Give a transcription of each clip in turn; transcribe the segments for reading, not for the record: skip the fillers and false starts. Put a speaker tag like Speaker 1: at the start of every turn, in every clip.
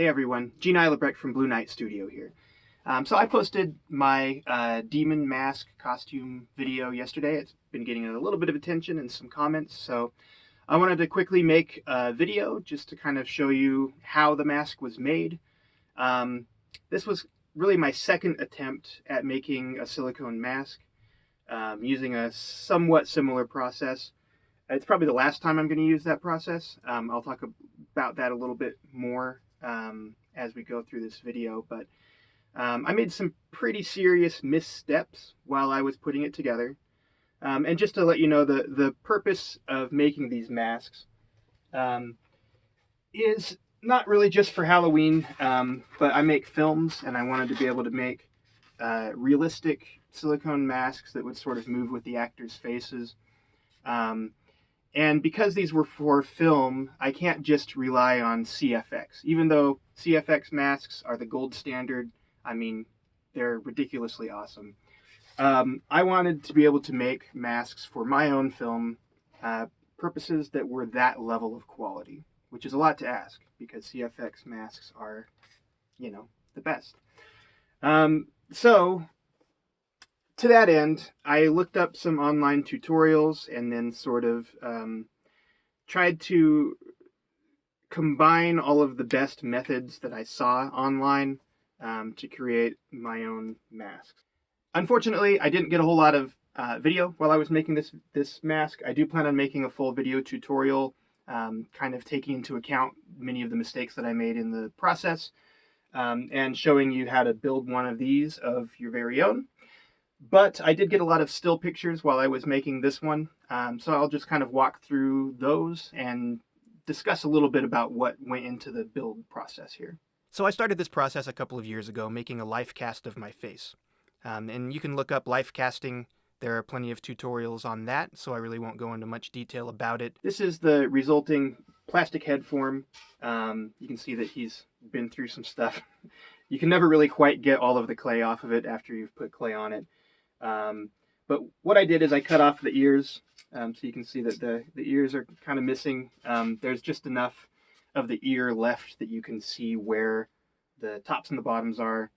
Speaker 1: Hey everyone, Gene Eilebrecht from Blue Knight Studio here. So I posted my demon mask costume video yesterday. It's been getting a little bit of attention and some comments, so I wanted to quickly make a video just to kind of show you how the mask was made. This was really my second attempt at making a silicone mask using a somewhat similar process. It's probably the last time I'm going to use that process. I'll talk about that a little bit more as we go through this video, but I made some pretty serious missteps while I was putting it together. And just to let you know, the purpose of making these masks is not really just for Halloween, but I make films and I wanted to be able to make realistic silicone masks that would sort of move with the actors' faces. And because these were for film, I can't just rely on CFX. Even though CFX masks are the gold standard, I mean, they're ridiculously awesome. I wanted to be able to make masks for my own film purposes that were that level of quality, which is a lot to ask because CFX masks are, the best. So to that end, I looked up some online tutorials and then sort of tried to combine all of the best methods that I saw online to create my own masks. Unfortunately, I didn't get a whole lot of video while I was making this mask. I do plan on making a full video tutorial, kind of taking into account many of the mistakes that I made in the process, and showing you how to build one of these of your very own. But I did get a lot of still pictures while I was making this one, so I'll just kind of walk through those and discuss a little bit about what went into the build process here. So I started this process a couple of years ago, making a life cast of my face. And you can look up life casting. There are plenty of tutorials on that, so I really won't go into much detail about it. This is the resulting plastic head form. You can see that he's been through some stuff. You can never really quite get all of the clay off of it after you've put clay on it. But what I did is I cut off the ears, so you can see that the ears are kind of missing. There's just enough of the ear left that you can see where the tops and the bottoms are.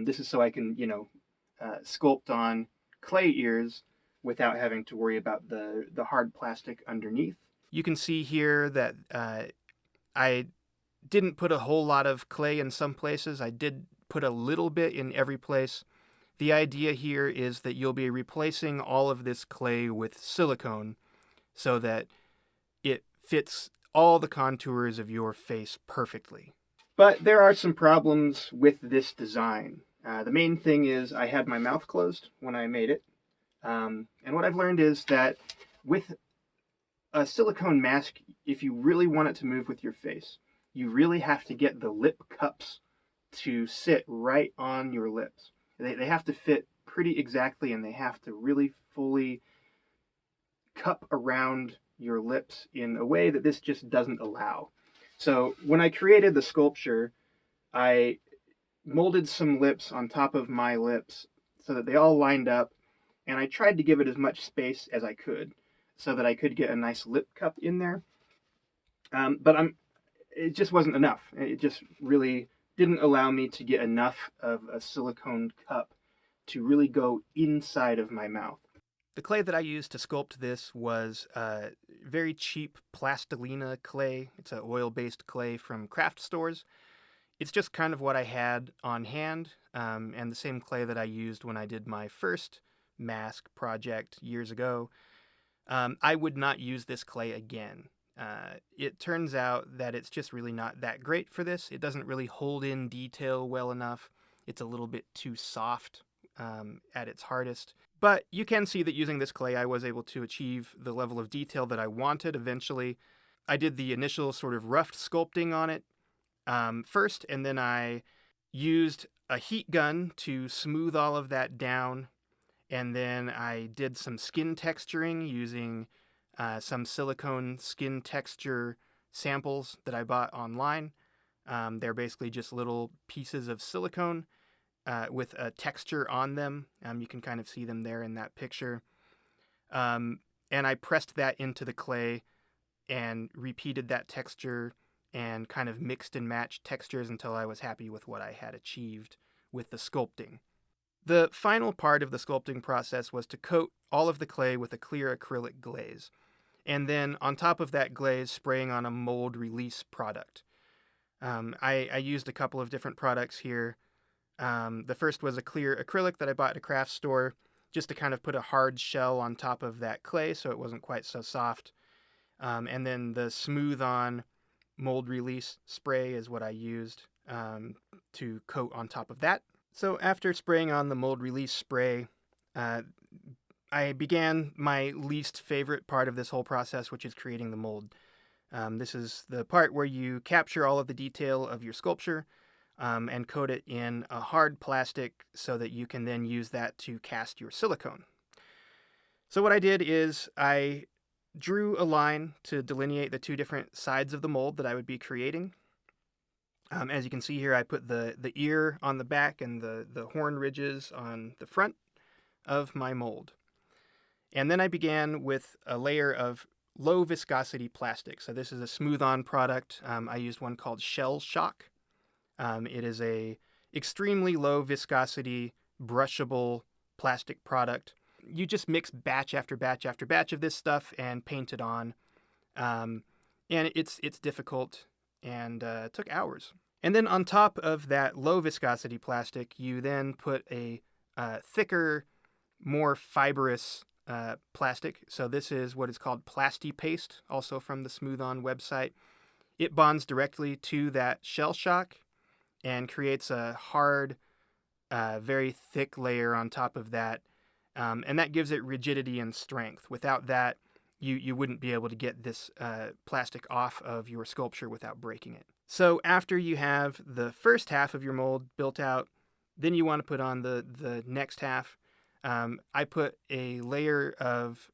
Speaker 1: This is so I can, sculpt on clay ears without having to worry about the hard plastic underneath. You can see here that I didn't put a whole lot of clay in some places. I did put a little bit in every place. The idea here is that you'll be replacing all of this clay with silicone so that it fits all the contours of your face perfectly. But there are some problems with this design. The main thing is I had my mouth closed when I made it. And what I've learned is that with a silicone mask, if you really want it to move with your face, you really have to get the lip cups to sit right on your lips. They have to fit pretty exactly, and they have to really fully cup around your lips in a way that this just doesn't allow. So when I created the sculpture, I molded some lips on top of my lips so that they all lined up, and I tried to give it as much space as I could so that I could get a nice lip cup in there. But it just wasn't enough. It just really didn't allow me to get enough of a silicone cup to really go inside of my mouth. The clay that I used to sculpt this was very cheap plastilina clay. It's an oil-based clay from craft stores. It's just kind of what I had on hand, and the same clay that I used when I did my first mask project years ago. I would not use this clay again. It turns out that it's just really not that great for this. It doesn't really hold in detail well enough. It's a little bit too soft at its hardest. But you can see that using this clay, I was able to achieve the level of detail that I wanted eventually. I did the initial sort of rough sculpting on it first, and then I used a heat gun to smooth all of that down. And then I did some skin texturing using some silicone skin texture samples that I bought online. They're basically just little pieces of silicone with a texture on them. You can kind of see them there in that picture. And I pressed that into the clay and repeated that texture and kind of mixed and matched textures until I was happy with what I had achieved with the sculpting. The final part of the sculpting process was to coat all of the clay with a clear acrylic glaze, and then on top of that glaze, spraying on a mold release product. I used a couple of different products here. The first was a clear acrylic that I bought at a craft store, just to kind of put a hard shell on top of that clay so it wasn't quite so soft. And then the Smooth On mold release spray is what I used to coat on top of that. So after spraying on the mold release spray, I began my least favorite part of this whole process, which is creating the mold. This is the part where you capture all of the detail of your sculpture and coat it in a hard plastic so that you can then use that to cast your silicone. So what I did is I drew a line to delineate the two different sides of the mold that I would be creating. As you can see here, I put the ear on the back and the horn ridges on the front of my mold. And then I began with a layer of low viscosity plastic. So this is a Smooth On product. I used one called Shell Shock. It is a extremely low viscosity, brushable plastic product. You just mix batch after batch after batch of this stuff and paint it on. And it's difficult and took hours. And then on top of that low viscosity plastic, you then put a thicker, more fibrous plastic. So this is what is called Plasti Paste, also from the Smooth On website. It bonds directly to that Shell Shock and creates a hard, very thick layer on top of that. And that gives it rigidity and strength. Without that, you wouldn't be able to get this plastic off of your sculpture without breaking it. So after you have the first half of your mold built out, then you want to put on the next half. I put a layer of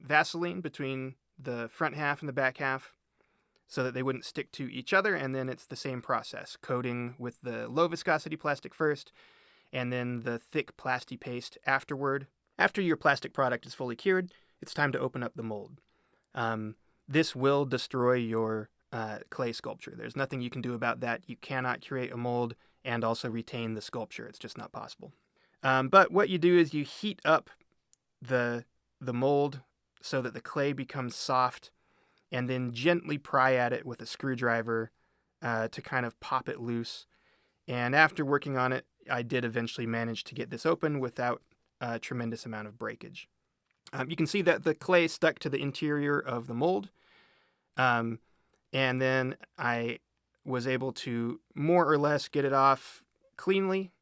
Speaker 1: Vaseline between the front half and the back half so that they wouldn't stick to each other, and then it's the same process, coating with the low viscosity plastic first, and then the thick Plasti Paste afterward. After your plastic product is fully cured, it's time to open up the mold. This will destroy your clay sculpture. There's nothing you can do about that. You cannot create a mold and also retain the sculpture. It's just not possible. But what you do is you heat up the mold so that the clay becomes soft, and then gently pry at it with a screwdriver to kind of pop it loose. And after working on it, I did eventually manage to get this open without a tremendous amount of breakage. You can see that the clay stuck to the interior of the mold. And then I was able to more or less get it off cleanly.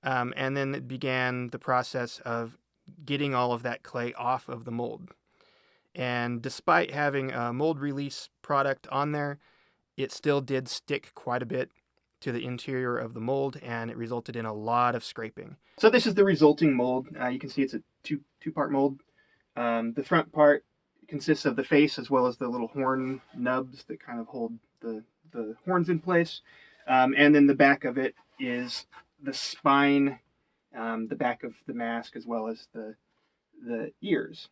Speaker 1: And then it began the process of getting all of that clay off of the mold. And despite having a mold release product on there, it still did stick quite a bit to the interior of the mold, and it resulted in a lot of scraping. So this is the resulting mold. You can see it's a two-part mold. The front part consists of the face as well as the little horn nubs that kind of hold the horns in place. And then the back of it is the spine, the back of the mask, as well as the ears.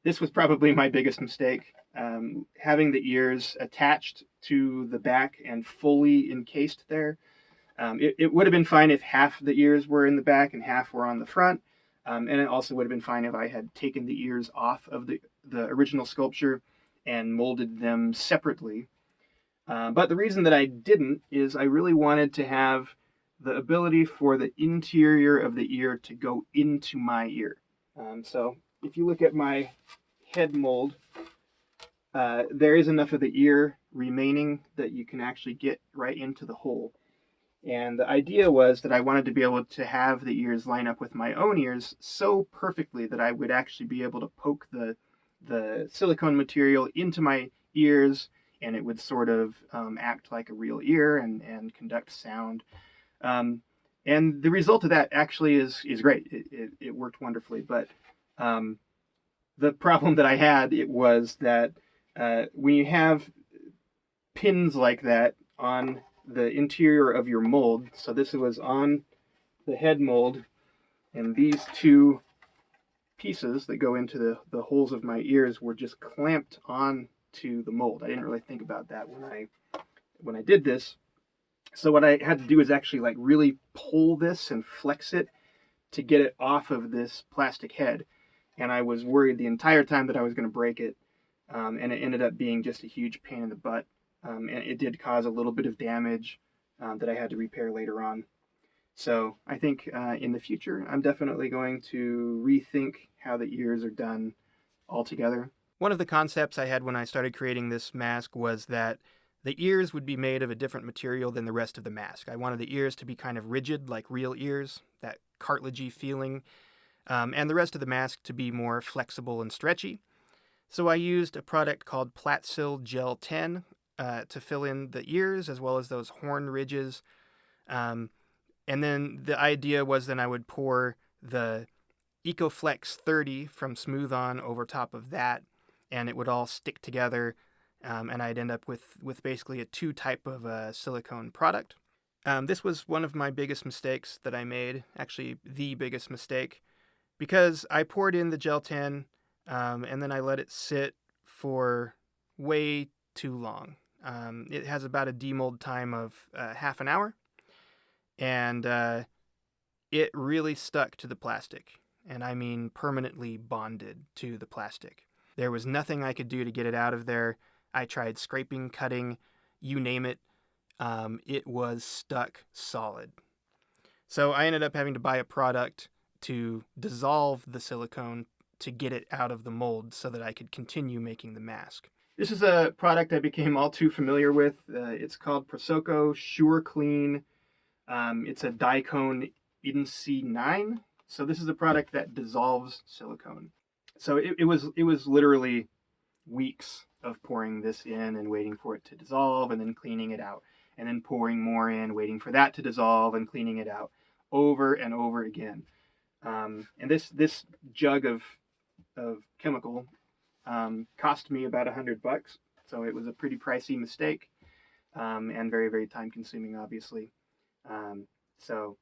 Speaker 1: This was probably my biggest mistake. Having the ears attached to the back and fully encased there. It would have been fine if half the ears were in the back and half were on the front. And it also would have been fine if I had taken the ears off of the original sculpture and molded them separately. But the reason that I didn't is I really wanted to have the ability for the interior of the ear to go into my ear. So if you look at my head mold, there is enough of the ear remaining that you can actually get right into the hole. And the idea was that I wanted to be able to have the ears line up with my own ears so perfectly that I would actually be able to poke the silicone material into my ears, and it would sort of act like a real ear and conduct sound. And the result of that actually is great. It worked wonderfully. But the problem that I had was that when you have pins like that on the interior of your mold, so this was on the head mold, and these two pieces that go into the holes of my ears were just clamped on to the mold. I didn't really think about that when I did this. So what I had to do is actually like really pull this and flex it to get it off of this plastic head. And I was worried the entire time that I was going to break it. And it ended up being just a huge pain in the butt. And it did cause a little bit of damage that I had to repair later on. So I think in the future, I'm definitely going to rethink how the ears are done altogether. One of the concepts I had when I started creating this mask was that the ears would be made of a different material than the rest of the mask. I wanted the ears to be kind of rigid, like real ears, that cartilagey feeling, and the rest of the mask to be more flexible and stretchy. So I used a product called Platsil Gel 10 to fill in the ears as well as those horn ridges. And then the idea was then I would pour the EcoFlex 30 from Smooth On over top of that, and it would all stick together, and I'd end up with basically a two type of silicone product. This was one of my biggest mistakes that I made, actually the biggest mistake, because I poured in the Gel 10, and then I let it sit for way too long. It has about a demold time of half an hour, and it really stuck to the plastic, and I mean permanently bonded to the plastic. There was nothing I could do to get it out of there. I tried scraping, cutting, you name it. It was stuck solid. So I ended up having to buy a product to dissolve the silicone to get it out of the mold so that I could continue making the mask. This is a product I became all too familiar with. It's called Prosoco Sure Clean. It's a Dicone Inc 9. So this is a product that dissolves silicone. So it was literally weeks of pouring this in and waiting for it to dissolve and then cleaning it out, and then pouring more in, waiting for that to dissolve and cleaning it out over and over again. And this jug of chemical cost me about $100, so it was a pretty pricey mistake, and very, very time consuming, obviously. So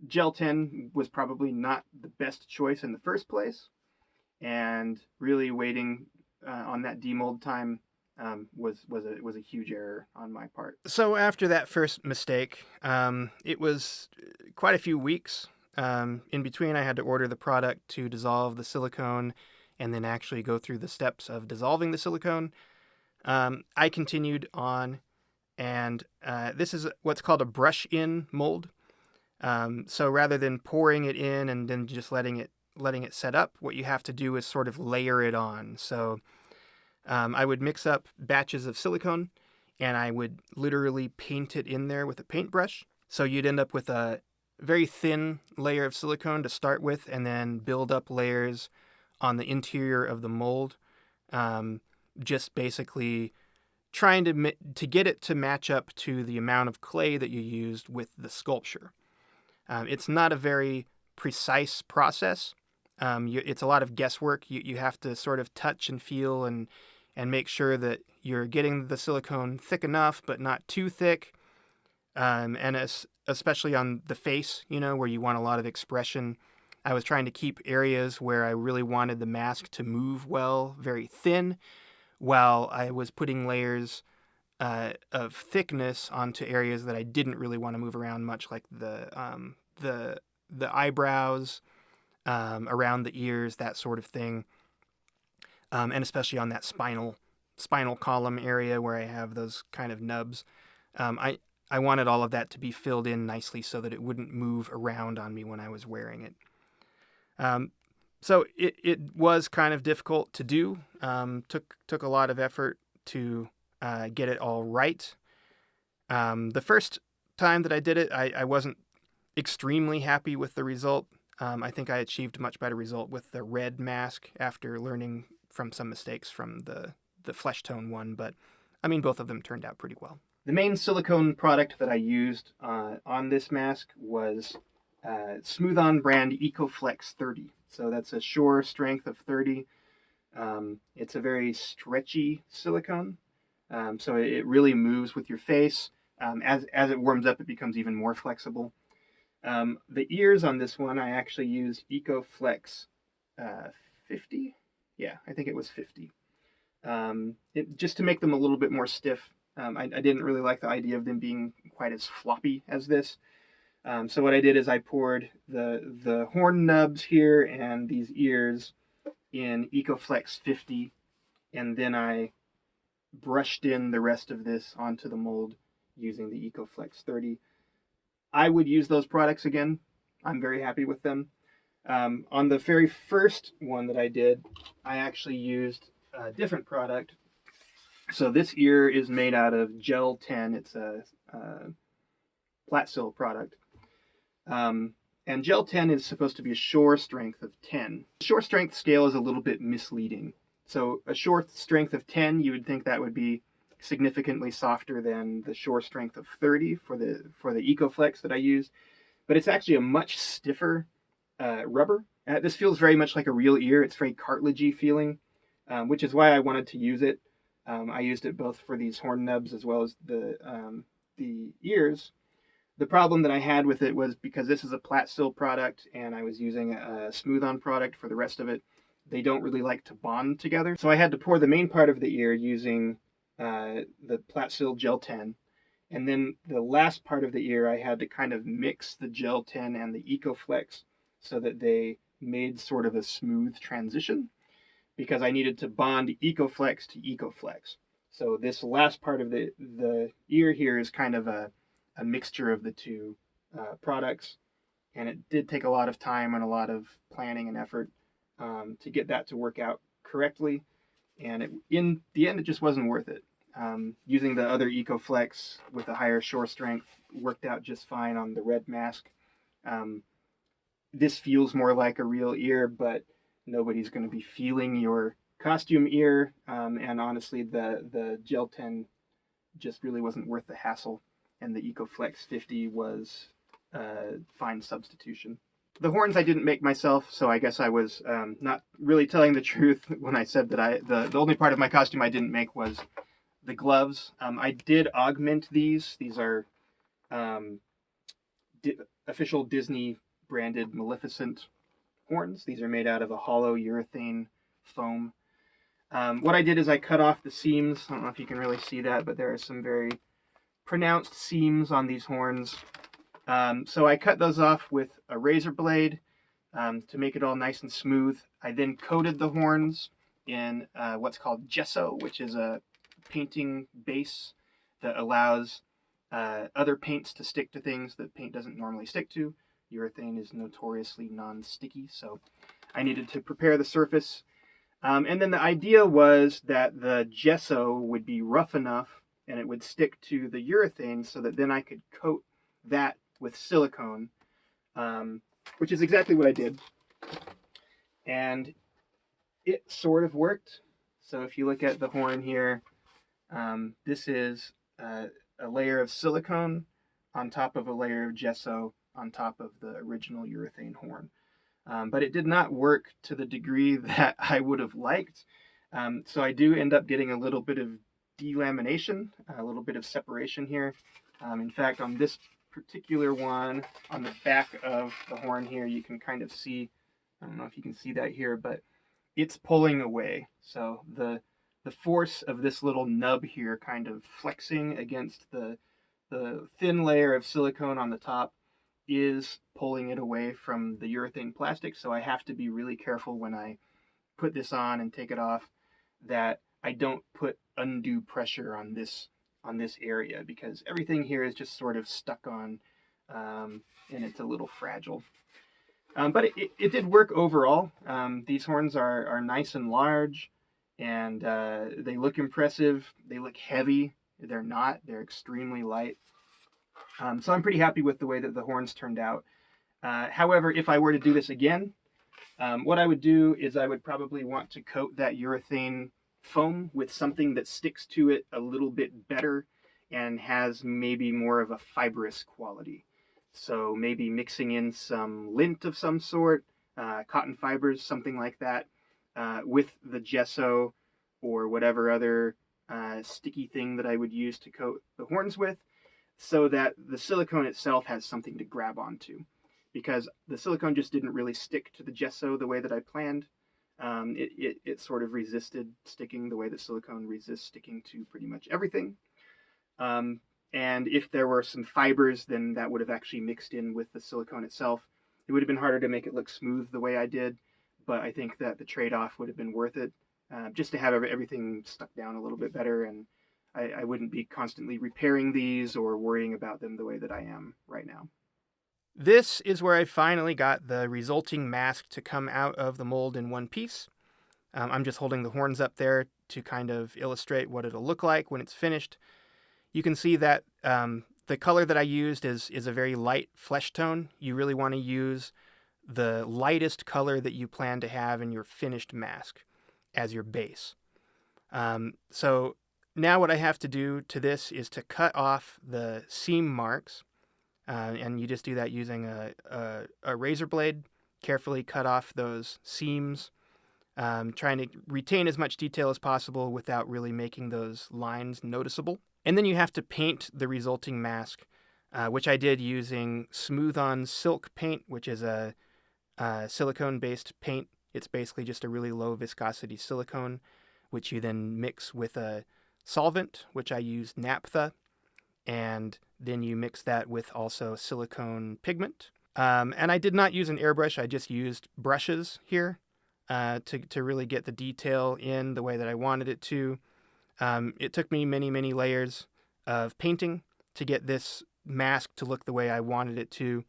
Speaker 1: Gel 10 was probably not the best choice in the first place, and really waiting on that demold time was a huge error on my part. So after that first mistake, it was quite a few weeks. In between, I had to order the product to dissolve the silicone and then actually go through the steps of dissolving the silicone. I continued on, and this is what's called a brush-in mold. So rather than pouring it in and then just letting it set up, what you have to do is sort of layer it on. So I would mix up batches of silicone, and I would literally paint it in there with a paintbrush. So you'd end up with a very thin layer of silicone to start with, and then build up layers on the interior of the mold, just basically trying to get it to match up to the amount of clay that you used with the sculpture. It's not a very precise process. It's a lot of guesswork. You have to sort of touch and feel and make sure that you're getting the silicone thick enough but not too thick, and especially on the face, where you want a lot of expression. I was trying to keep areas where I really wanted the mask to move well very thin, while I was putting layers of thickness onto areas that I didn't really want to move around much, like the eyebrows, around the ears, that sort of thing, and especially on that spinal column area where I have those kind of nubs. I wanted all of that to be filled in nicely so that it wouldn't move around on me when I was wearing it. So it was kind of difficult to do. Took a lot of effort to get it all right. The first time that I did it, I wasn't extremely happy with the result. I think I achieved a much better result with the red mask after learning from some mistakes from the flesh tone one, but I mean, both of them turned out pretty well. The main silicone product that I used on this mask was Smooth On brand EcoFlex 30. So that's a Sure strength of 30. It's a very stretchy silicone, so it really moves with your face. As it warms up, it becomes even more flexible. The ears on this one, I actually used EcoFlex 50. Yeah, I think it was 50. just to make them a little bit more stiff. I didn't really like the idea of them being quite as floppy as this. So what I did is I poured the horn nubs here and these ears in EcoFlex 50, and then I brushed in the rest of this onto the mold using the EcoFlex 30. I would use those products again. I'm very happy with them. On the very first one that I did, I actually used a different product. So this ear is made out of Gel 10. It's a Platsil product. And Gel 10 is supposed to be a shore strength of 10. The shore strength scale is a little bit misleading. So a shore strength of 10, you would think that would be significantly softer than the shore strength of 30 for the EcoFlex that I use. But it's actually a much stiffer rubber. This feels very much like a real ear. It's very cartilagey feeling, which is why I wanted to use it. I used it both for these horn nubs as well as the ears. The problem that I had with it was because this is a Platsil product and I was using a smooth-on product for the rest of it, they don't really like to bond together. So I had to pour the main part of the ear using the Platsil Gel 10. And then the last part of the ear, I had to kind of mix the Gel 10 and the EcoFlex so that they made sort of a smooth transition, because I needed to bond EcoFlex to EcoFlex. So this last part of the ear here is kind of a mixture of the two products, and it did take a lot of time and a lot of planning and effort to get that to work out correctly, and in the end it just wasn't worth it. Using the other EcoFlex with a higher shore strength worked out just fine on the red mask. This feels more like a real ear, but nobody's going to be feeling your costume ear, and honestly the Gel 10 just really wasn't worth the hassle, and the EcoFlex 50 was a fine substitution. The horns I didn't make myself, so I guess I was not really telling the truth when I said that the only part of my costume I didn't make was the gloves. I did augment these. These are official Disney branded Maleficent horns. These are made out of a hollow urethane foam. What I did is I cut off the seams. I don't know if you can really see that, but there are some very pronounced seams on these horns. So I cut those off with a razor blade to make it all nice and smooth. I then coated the horns in what's called gesso, which is a painting base that allows other paints to stick to things that paint doesn't normally stick to. Urethane is notoriously non-sticky, so I needed to prepare the surface. And then the idea was that the gesso would be rough enough and it would stick to the urethane so that then I could coat that with silicone, which is exactly what I did. And it sort of worked. So if you look at the horn here, this is a layer of silicone on top of a layer of gesso on top of the original urethane horn. But it did not work to the degree that I would have liked. So I do end up getting a little bit of delamination, a little bit of separation here. In fact, on this particular one, on the back of the horn here, you can kind of see, I don't know if you can see that here, but it's pulling away. So the force of this little nub here kind of flexing against the thin layer of silicone on the top is pulling it away from the urethane plastic. So I have to be really careful when I put this on and take it off that I don't put undue pressure on this area, because everything here is just sort of stuck on, and it's a little fragile. But it did work overall. These horns are nice and large, and they look impressive. They look heavy. They're not. They're extremely light. So I'm pretty happy with the way that the horns turned out. However, if I were to do this again, what I would do is I would probably want to coat that urethane foam with something that sticks to it a little bit better and has maybe more of a fibrous quality. So maybe mixing in some lint of some sort, cotton fibers, something like that, with the gesso or whatever other sticky thing that I would use to coat the horns with, so that the silicone itself has something to grab onto. Because the silicone just didn't really stick to the gesso the way that I planned. It sort of resisted sticking the way that silicone resists sticking to pretty much everything. Um, and if there were some fibers, then that would have actually mixed in with the silicone itself. It would have been harder to make it look smooth the way I did, but I think that the trade-off would have been worth it, just to have everything stuck down a little bit better, and I wouldn't be constantly repairing these or worrying about them the way that I am right now. This is where I finally got the resulting mask to come out of the mold in one piece. I'm just holding the horns up there to kind of illustrate what it'll look like when it's finished. You can see that the color that I used is a very light flesh tone. You really want to use the lightest color that you plan to have in your finished mask as your base. So now what I have to do to this is to cut off the seam marks, and you just do that using a razor blade. Carefully cut off those seams, trying to retain as much detail as possible without really making those lines noticeable. And then you have to paint the resulting mask, which I did using Smooth On Silk paint, which is a silicone-based paint. It's basically just a really low viscosity silicone, which you then mix with a solvent, which I used naphtha, and then you mix that with also silicone pigment. And I did not use an airbrush, I just used brushes here to really get the detail in the way that I wanted it to. It took me many, many layers of painting to get this mask to look the way I wanted it to.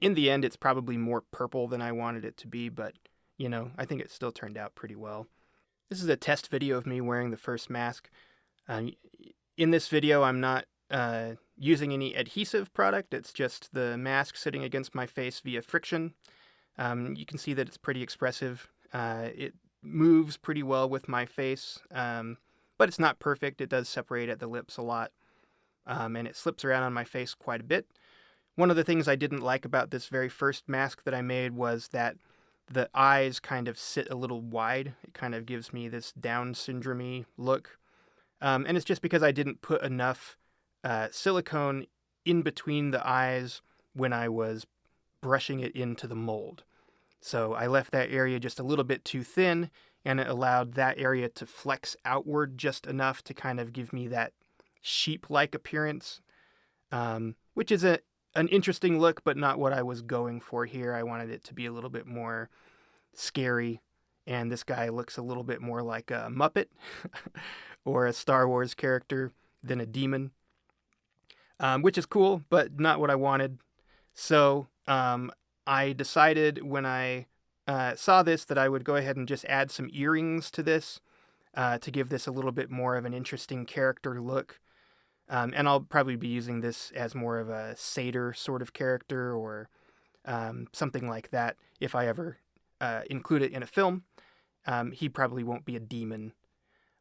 Speaker 1: In the end, it's probably more purple than I wanted it to be, but, you know, I think it still turned out pretty well. This is a test video of me wearing the first mask. In this video, I'm not using any adhesive product. It's just the mask sitting against my face via friction. You can see that it's pretty expressive. It moves pretty well with my face, but it's not perfect. It does separate at the lips a lot, and it slips around on my face quite a bit. One of the things I didn't like about this very first mask that I made was that the eyes kind of sit a little wide. It kind of gives me this Down syndrome-y look. And it's just because I didn't put enough silicone in between the eyes when I was brushing it into the mold. So I left that area just a little bit too thin, and it allowed that area to flex outward just enough to kind of give me that sheep-like appearance, which is an interesting look, but not what I was going for here. I wanted it to be a little bit more scary, and this guy looks a little bit more like a Muppet or a Star Wars character than a demon, which is cool, but not what I wanted. So I decided when I saw this that I would go ahead and just add some earrings to this to give this a little bit more of an interesting character look. And I'll probably be using this as more of a satyr sort of character or something like that if I ever include it in a film. He probably won't be a demon.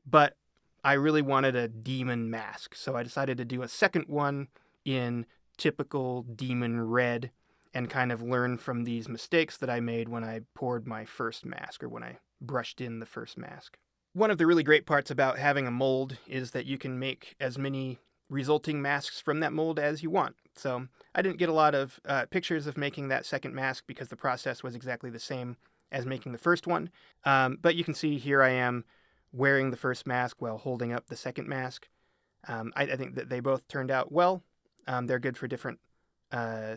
Speaker 1: But I really wanted a demon mask, so I decided to do a second one in typical demon red and kind of learn from these mistakes that I made when I poured my first mask or when I brushed in the first mask. One of the really great parts about having a mold is that you can make as many resulting masks from that mold as you want. So I didn't get a lot of pictures of making that second mask because the process was exactly the same as making the first one. But you can see here I am wearing the first mask while holding up the second mask. I think that they both turned out well. They're good for different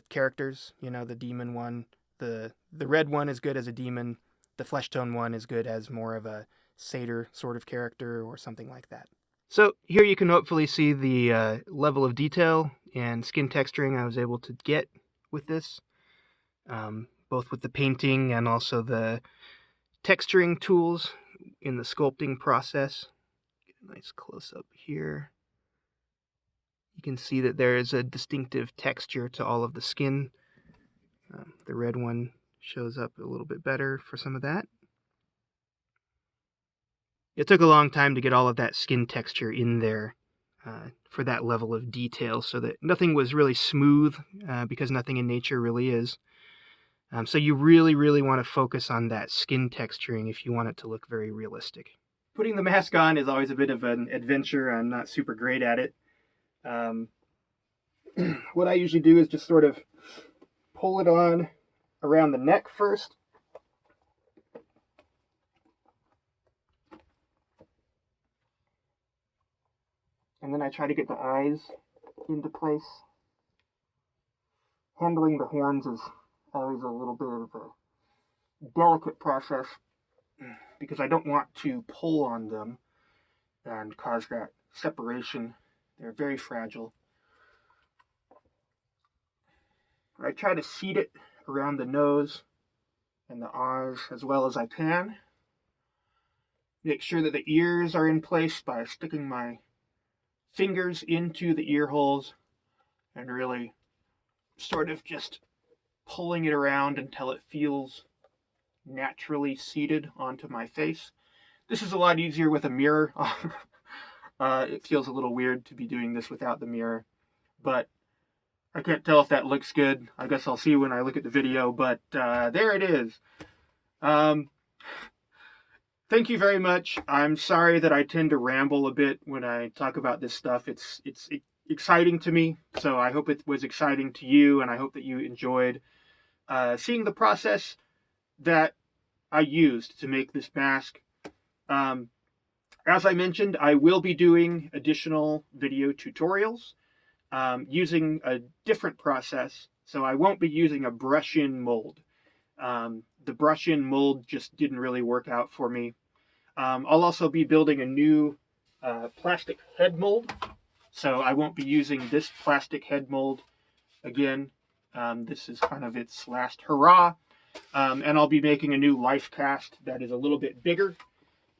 Speaker 1: characters. You know, the demon one, the red one is good as a demon. The flesh tone one is good as more of a satyr sort of character or something like that. So here you can hopefully see the level of detail and skin texturing I was able to get with this, both with the painting and also the texturing tools in the sculpting process. Get a nice close-up here. You can see that there is a distinctive texture to all of the skin. The red one shows up a little bit better for some of that. It took a long time to get all of that skin texture in there for that level of detail so that nothing was really smooth because nothing in nature really is. So you really, really want to focus on that skin texturing if you want it to look very realistic. Putting the mask on is always a bit of an adventure. I'm not super great at it. What I usually do is just sort of pull it on around the neck first. And then I try to get the eyes into place. Handling the horns is always a little bit of a delicate process because I don't want to pull on them and cause that separation. They're very fragile. I try to seat it around the nose and the eyes as well as I can. Make sure that the ears are in place by sticking my fingers into the ear holes and really sort of just pulling it around until it feels naturally seated onto my face. This is a lot easier with a mirror. It feels a little weird to be doing this without the mirror, but I can't tell if that looks good. I guess I'll see when I look at the video, but there it is. Thank you very much. I'm sorry that I tend to ramble a bit when I talk about this stuff. It's exciting to me, so I hope it was exciting to you, and I hope that you enjoyed seeing the process that I used to make this mask. As I mentioned, I will be doing additional video tutorials using a different process, so I won't be using a brush-in mold. The brush-in mold just didn't really work out for me. I'll also be building a new plastic head mold, so I won't be using this plastic head mold again. This is kind of its last hurrah, and I'll be making a new life cast that is a little bit bigger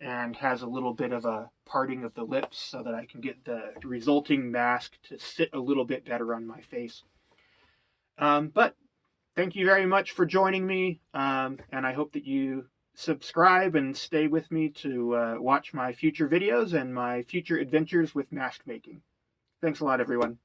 Speaker 1: and has a little bit of a parting of the lips so that I can get the resulting mask to sit a little bit better on my face. But thank you very much for joining me, and I hope that you subscribe and stay with me to watch my future videos and my future adventures with mask making. Thanks a lot, everyone.